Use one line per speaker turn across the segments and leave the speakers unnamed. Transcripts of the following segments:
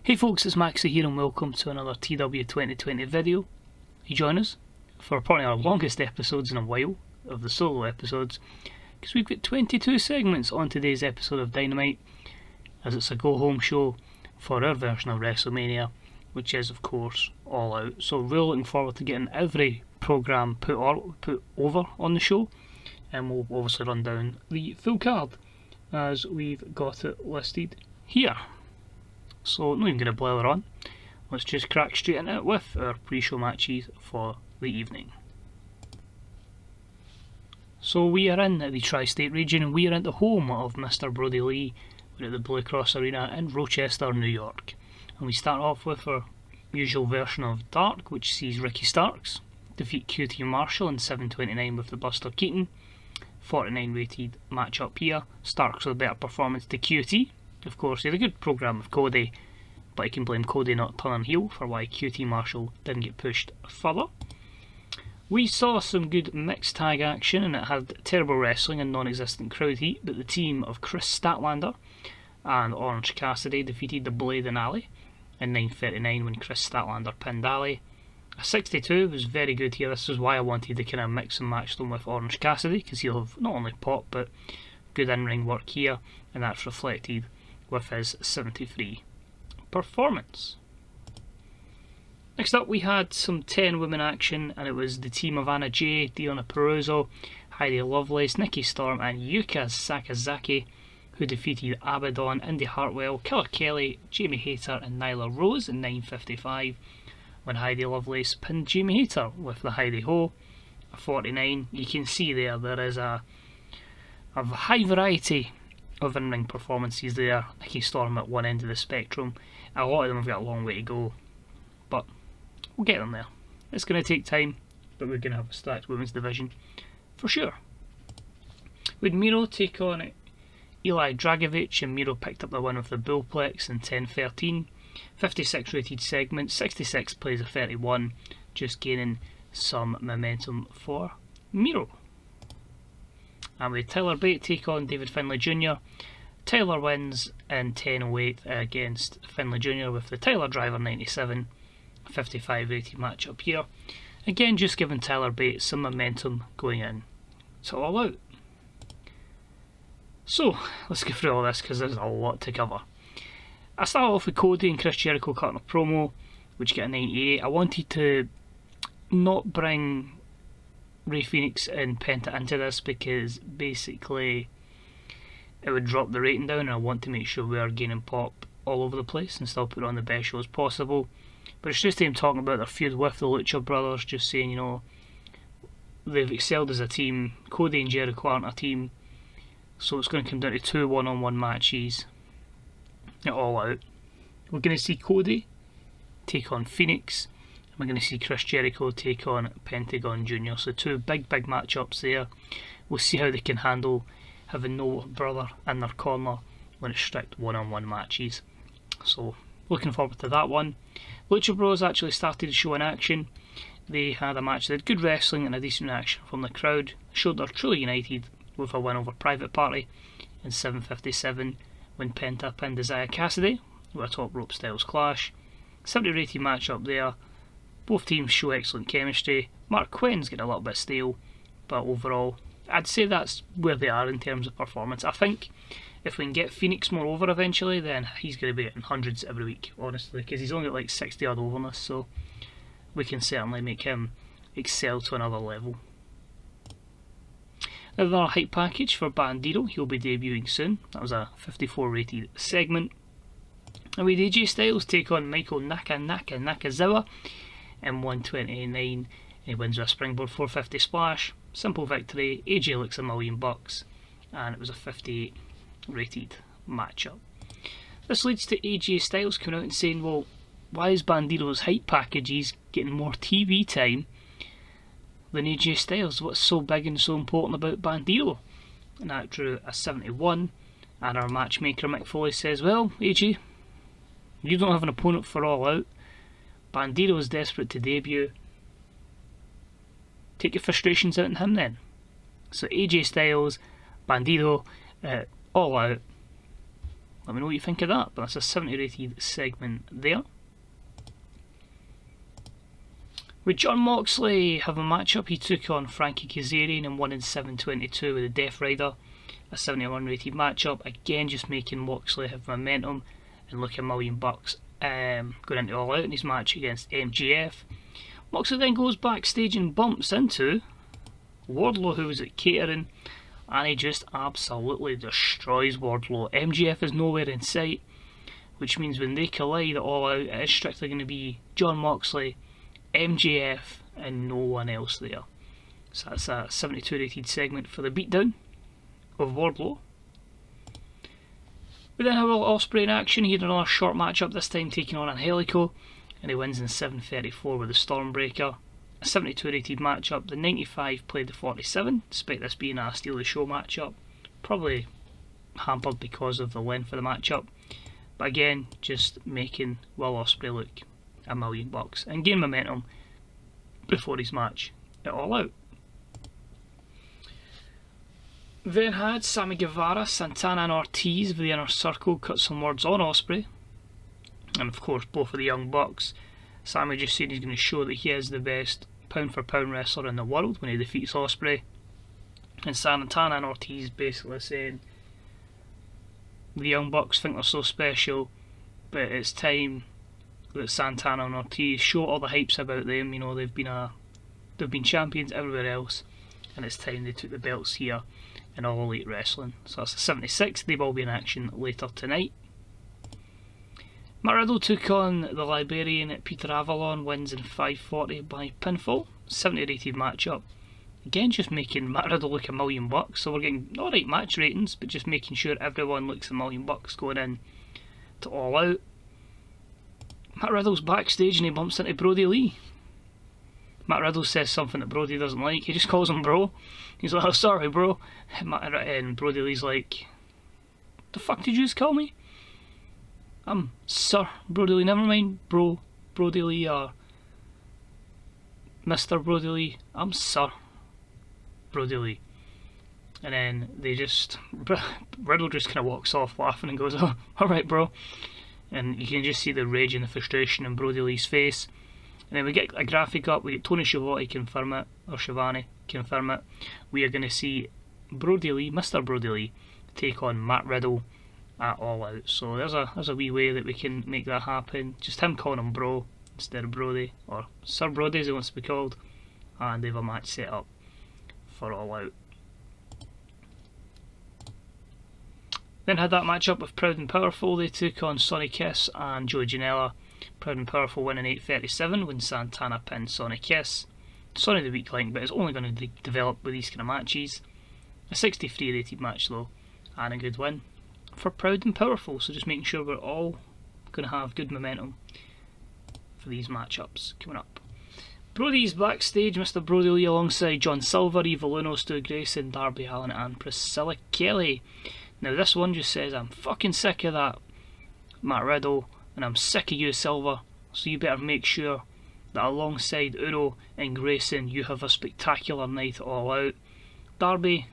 Hey folks, it's Maxie here and welcome to another TEW2020 video. You join us for probably our longest episodes in a while of the solo episodes, because we've got 22 segments on today's episode of Dynamite, as it's a go-home show for our version of WrestleMania, which is of course All Out. So we're looking forward to getting every programme put over on the show, and we'll obviously run down the full card as we've got it listed here. So not even going to blather on, let's just crack straight into it with our pre-show matches for the evening. So we are in the Tri-State region and we are at the home of Mr. Brody Lee. We're at the Blue Cross Arena in Rochester, New York. And we start off with our usual version of Dark, which sees Ricky Starks defeat QT Marshall in 7:29 with the Buster Keaton. 49 rated match up here. Starks with a better performance to QT. Of course, he had a good programme with Cody, but he can blame Cody not turning heel for why QT Marshall didn't get pushed further. We saw some good mixed tag action and it had terrible wrestling and non-existent crowd heat, but the team of Chris Statlander and Orange Cassidy defeated the Blade and Ali in 9:39 when Chris Statlander pinned Ali. A 62 was very good here. This is why I wanted to kind of mix and match them with Orange Cassidy, because he'll have not only pop but good in-ring work here, and that's reflected with his 73 performance. Next up we had some 10 women action, and it was the team of Anna Jay, Deonna Purrazzo, Heidi Lovelace, Nikki Storm and Yuka Sakazaki, who defeated Abaddon, Indy Hartwell, Killer Kelly, Jamie Hayter and Nyla Rose in 9:55 when Heidi Lovelace pinned Jamie Hayter with the Heidi Ho. A 49. You can see there is a high variety of in-ring performances there. Nikki Storm at one end of the spectrum. A lot of them have got a long way to go, but we'll get them there. It's going to take time, but we're going to have a stacked women's division for sure. With Miro take on Eli Dragovich, and Miro picked up the win with the Bullplex in 10:13. 56 rated segment, 66 plays a 31, just gaining some momentum for Miro. And with Tyler Bate take on David Finlay Jr. Tyler wins in 10:08 against Finlay Jr. with the Tyler Driver 97, 55 rated match up here. Again, just giving Tyler Bate some momentum going in to All Out. So, let's go through all this because there's a lot to cover. I start off with Cody and Chris Jericho cutting a promo, which get a 98. I wanted to not bring Rey Fenix and Penta into this because basically it would drop the rating down, and I want to make sure we are gaining pop all over the place and still put on the best show as possible. But it's just him talking about their feud with the Lucha Brothers, just saying, you know, they've excelled as a team. Cody and Jericho aren't a team, so it's going to come down to 2 one-on-one matches at All Out. We're going to see Cody take on Phoenix, and we're going to see Chris Jericho take on Pentagon Jr. So 2 big matchups there. We'll see how they can handle having no brother in their corner when it's strict one-on-one matches. So looking forward to that one. Lucha Bros actually started the show in action. They had a match that had good wrestling and a decent reaction from the crowd. Showed they're truly united with a win over Private Party in 7:57 when Penta pinned Isaiah Cassidy with a top rope styles clash. 70 rated match up there. Both teams show excellent chemistry. Mark Quinn's getting a little bit stale, but overall I'd say that's where they are in terms of performance. I think if we can get Phoenix more over eventually, then he's going to be getting hundreds every week, honestly, because he's only got like 60 odd overness, so we can certainly make him excel to another level. Another hype package for Bandito, he'll be debuting soon. That was a 54 rated segment. And we had AJ Styles take on Michael Nakazawa in 1:29. He wins with a springboard 450 splash. Simple victory. AJ looks $1 million, and it was a 58 rated matchup. This leads to AJ Styles coming out and saying, well, why is Bandito's hype packages getting more TV time than AJ Styles? What's so big and so important about Bandito? And that drew a 71, and our matchmaker Mick Foley says, well, AJ, you don't have an opponent for All Out. Bandito is desperate to debut. Take your frustrations out on him then. So AJ Styles, Bandito, All Out, Let me know what you think of that, but that's a 70 rated segment there. With John Moxley having a matchup, he took on Frankie Kazarian and won in 7:22 with the Death Rider. A 71 rated matchup, again just making Moxley have momentum and look $1 million going into All Out in his match against MJF. Moxley then goes backstage and bumps into Wardlow, who was at catering, and he just absolutely destroys Wardlow. MJF is nowhere in sight, which means when they collide at All Out, it is strictly going to be John Moxley, MJF and no one else there. So that's a 72 rated segment for the beatdown of Wardlow. We then have Ospreay in action. He had another short matchup, this time taking on Angelico, and he wins in 7:34 with the Stormbreaker. A 72 rated matchup. The 95 played the 47, despite this being a Steal the Show matchup. Probably hampered because of the length of the matchup, but again just making Will Ospreay look $1 million and gain momentum before his match at All Out. Then had Sammy Guevara, Santana and Ortiz of the Inner Circle cut some words on Ospreay, and of course both of the Young Bucks. Sammy just said he's going to show that he is the best pound for pound wrestler in the world when he defeats Ospreay, and Santana and Ortiz basically saying the Young Bucks think they're so special, but it's time that Santana and Ortiz show all the hypes about them. You know, they've been champions everywhere else, and it's time they took the belts here in All Elite Wrestling. So that's the 76. They've all been in action later tonight. Matt Riddle took on the Liberian Peter Avalon, wins in 5:40 by pinfall. 70 rated matchup. Again, just making Matt Riddle look $1 million. So we're getting alright match ratings, but just making sure everyone looks $1 million going in to All Out. Matt Riddle's backstage and he bumps into Brody Lee. Matt Riddle says something that Brody doesn't like. He just calls him bro. He's like, "Oh, sorry, bro." And Brody Lee's like, "The fuck did you just call me?" Sir Brody Lee. Never mind, bro. Brody Lee or Mr. Brody Lee. I'm Sir Brody Lee. And then Riddle just kind of walks off laughing and goes, "Oh, alright, bro." And you can just see the rage and the frustration in Brody Lee's face. And then we get a graphic up, we get Tony Schiavone confirm it, or Schiavone confirm it. We are going to see Brody Lee, Mr. Brody Lee, take on Matt Riddle at All Out. So there's a wee way that we can make that happen. Just him calling him bro instead of Brody, or Sir Brody as he wants to be called. And they have a match set up for All Out. Then had that matchup with Proud and Powerful. They took on Sonny Kiss and Joey Janela. Proud and Powerful winning 8:37 when Santana pinned Sonny Kiss. Sonny the weak link, but it's only going to develop with these kind of matches. A 63 rated match though, and a good win for Proud and Powerful. So just making sure we're all going to have good momentum for these matchups coming up. Brody's backstage, Mr. Brody Lee alongside John Silver, Evil Uno, Stu Grayson, Darby Allin and Priscilla Kelly. Now this one just says, "I'm fucking sick of that, Matt Riddle, and I'm sick of you, Silver, so you better make sure that alongside Uno and Grayson you have a spectacular night all out. Darby,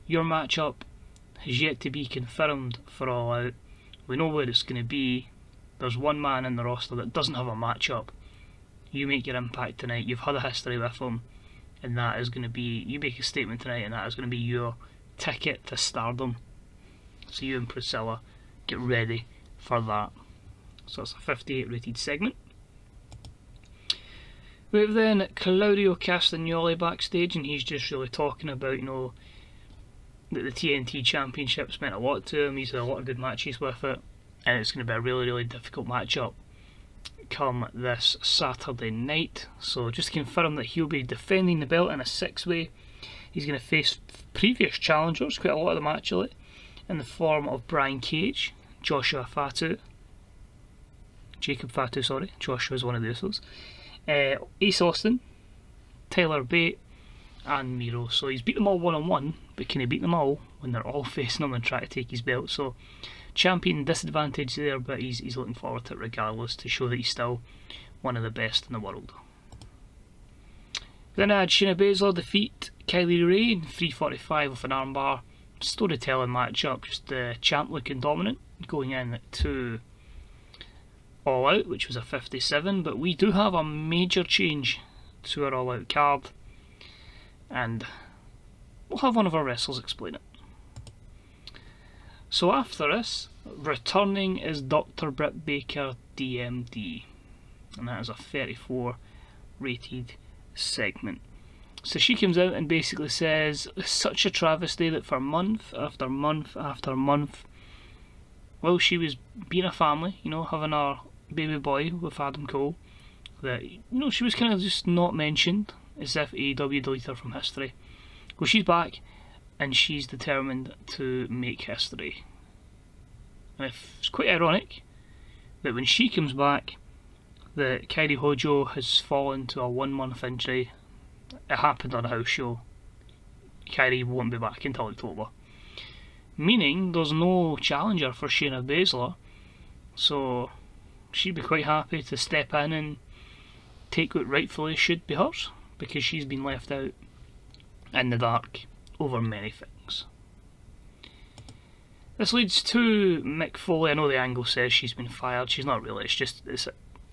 your matchup has yet to be confirmed for All Out. We know where it's going to be. There's one man in the roster that doesn't have a matchup. You make your impact tonight, you've had a history with him, and that is going to be, you make a statement tonight and that is going to be your ticket to stardom. So you and Priscilla get ready for that." So it's a 58 rated segment. We have then Claudio Castagnoli backstage, and he's just really talking about, you know, that the TNT Championship's meant a lot to him. He's had a lot of good matches with it, and it's going to be a really, really difficult matchup come this Saturday night. So just to confirm that he'll be defending the belt in a 6-way. He's going to face previous challengers, quite a lot of them actually, in the form of Brian Cage, Jacob Fatu, sorry, Joshua is one of the Usos, Ace Austin, Tyler Bate and Miro. So he's beat them all one-on-one, but can he beat them all when they're all facing him and try to take his belt? So champion disadvantage there, but he's looking forward to it regardless, to show that he's still one of the best in the world. Then I had Shayna Baszler defeat Kylie Ray in 3:45 with an armbar. storytelling matchup, just the champ looking dominant, going in to All Out, which was a 57, but we do have a major change to our All Out card, and we'll have one of our wrestlers explain it. So after this, returning is Dr. Britt Baker, DMD, and that is a 34 rated segment. So she comes out and basically says, it's such a travesty that for month after month after month, well, she was being a family, you know, having our baby boy with Adam Cole, that, you know, she was kind of just not mentioned, as if AEW deleted her from history. Well, she's back, and she's determined to make history. And it's quite ironic that when she comes back, that Kairi Hojo has fallen to a 1 month injury. It happened on a house show. Kairi won't be back until October. Meaning there's no challenger for Shayna Baszler, so she'd be quite happy to step in and take what rightfully should be hers, because she's been left out in the dark over many things. This leads to Mick Foley. I know the angle says she's been fired. She's not really. It's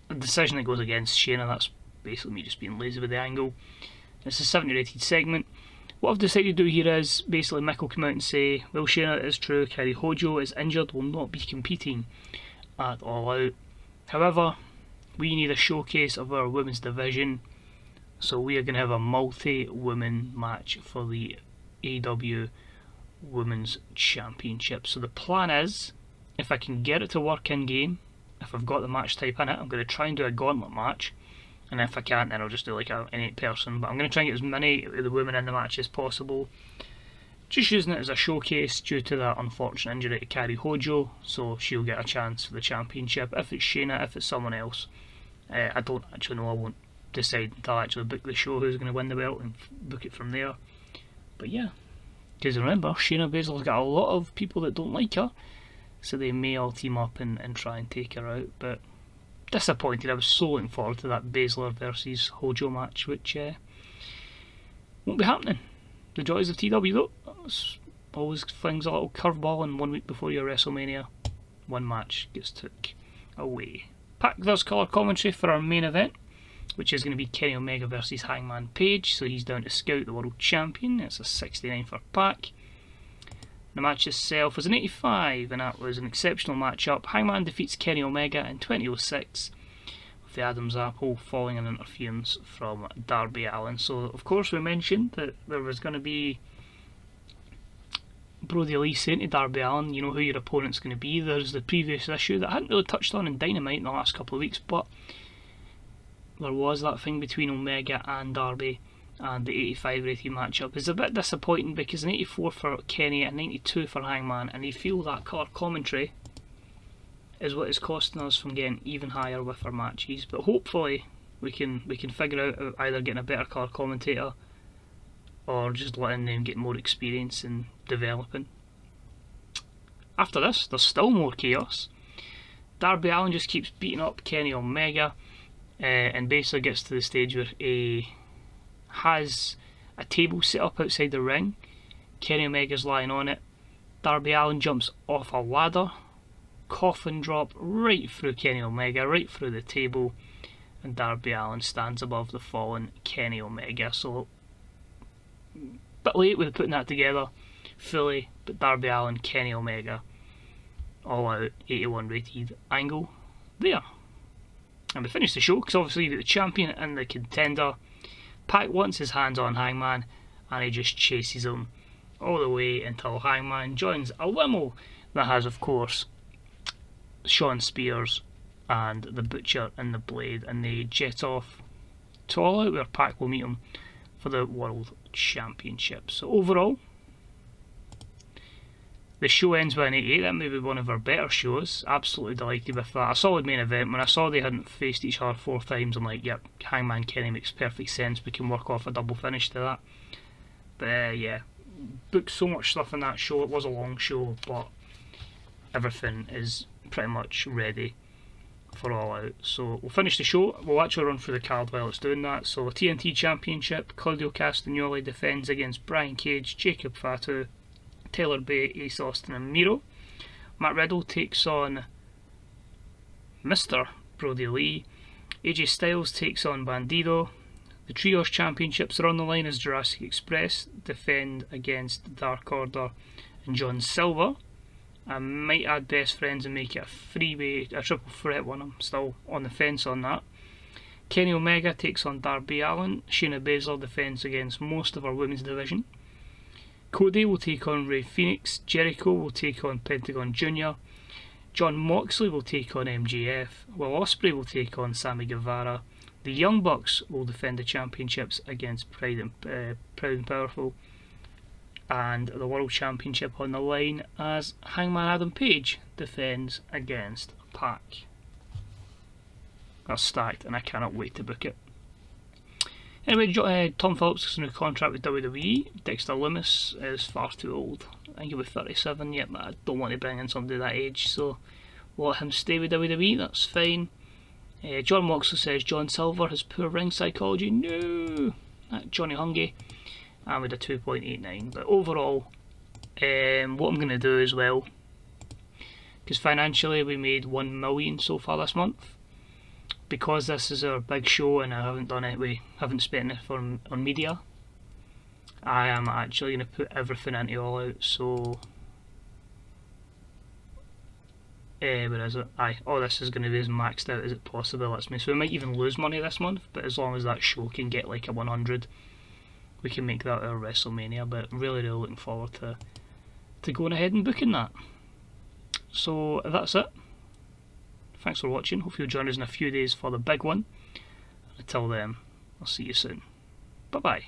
a decision that goes against Shayna. That's basically me just being lazy with the angle. It's a 70 rated segment. What I've decided to do here is basically Mick will come out and say, well, Shayna, it is true, Kairi Hojo is injured, will not be competing at All Out. However, we need a showcase of our women's division, so we are going to have a multi-women match for the AEW Women's Championship. So the plan is, if I can get it to work in game, if I've got the match type in it, I'm going to try and do a gauntlet match, and if I can't, then I'll just do like an 8 person, but I'm going to try and get as many of the women in the match as possible, just using it as a showcase due to that unfortunate injury to Kairi Hojo, so she'll get a chance for the championship. If it's Shayna, if it's someone else, I don't actually know. I won't decide until I actually book the show who's going to win the belt and book it from there. But yeah, because remember, Shayna Baszler's got a lot of people that don't like her, so they may all team up and try and take her out. But disappointed. I was so looking forward to that Baszler versus Hojo match, which won't be happening. The joys of TW though. It's always flings a little curveball, and 1 week before your WrestleMania, one match gets took away. Pac does colour commentary for our main event, which is going to be Kenny Omega versus Hangman Page. So he's down to scout the world champion. It's a 69 for Pac. The match itself was an 85, and that was an exceptional matchup. Hangman defeats Kenny Omega in 2006, with the Adam's apple falling in interference from Darby Allin. So, of course, we mentioned that there was going to be Brody Lee saying to Darby Allin, you know who your opponent's going to be. There's the previous issue that I hadn't really touched on in Dynamite in the last couple of weeks, but there was that thing between Omega and Darby, and the 85 rated matchup is a bit disappointing because an 84 for Kenny and 92 for Hangman, and you feel that colour commentary is what is costing us from getting even higher with our matches. But hopefully we can figure out either getting a better colour commentator or just letting them get more experience in developing. After this, there's still more chaos. Darby Allin just keeps beating up Kenny Omega, and basically gets to the stage where he has a table set up outside the ring. Kenny Omega's lying on it. Darby Allin jumps off a ladder, coffin drop right through Kenny Omega, right through the table, and Darby Allin stands above the fallen Kenny Omega. So, a bit late with putting that together fully, but Darby Allin, Kenny Omega, All Out 81 rated angle there. And we finished the show because obviously the champion and the contender. Pac wants his hands on Hangman, and he just chases him all the way until Hangman joins a limo that has, of course, Shawn Spears and the Butcher and the Blade, and they jet off to All Out where Pac will meet him for the World Championship. So overall, the show ends with an 88. That may be one of our better shows. Absolutely delighted with that. A solid main event. When I saw they hadn't faced each other 4 times, I'm like, yep, Hangman Kenny makes perfect sense. We can work off a double finish to that. But yeah, booked so much stuff in that show. It was a long show, but everything is pretty much ready for All Out. So we'll finish the show. We'll actually run through the card while it's doing that. So TNT Championship, Claudio Castagnoli defends against Brian Cage, Jacob Fatu, Tyler Bate, Ace Austin and Miro. Matt Riddle takes on Mr. Brody Lee. AJ Styles takes on Bandido. The Trios Championships are on the line as Jurassic Express defend against Dark Order and John Silver. I might add Best Friends and make it a triple threat one. I'm still on the fence on that. Kenny Omega takes on Darby Allin. Shayna Baszler defends against most of our women's division. Cody will take on Rey Fenix. Jericho will take on Pentagon Jr. John Moxley will take on MJF. Will Ospreay will take on Sammy Guevara. The Young Bucks will defend the championships against Proud and Powerful. And the World Championship on the line as Hangman Adam Page defends against Pac. That's stacked and I cannot wait to book it. Anyway, Tom Phillips has a new contract with WWE. Dexter Lumis is far too old. I think he'll be 37 yet, but I don't want to bring in somebody that age, so we'll let him stay with WWE, that's fine. John Moxley says John Silver has poor ring psychology. No! Johnny Hungy. And with a 2.89. But overall, what I'm going to do as well, because financially we made 1 million so far this month. Because this is our big show and I haven't done it, we haven't spent it on media. I am actually going to put everything into All Out, so where is it? All this is going to be as maxed out as it possibly lets me. So we might even lose money this month, but as long as that show can get like a 100, we can make that our WrestleMania. But really looking forward to going ahead and booking that. So that's it. Thanks for watching. Hope you'll join us in a few days for the big one. Until then, I'll see you soon. Bye bye.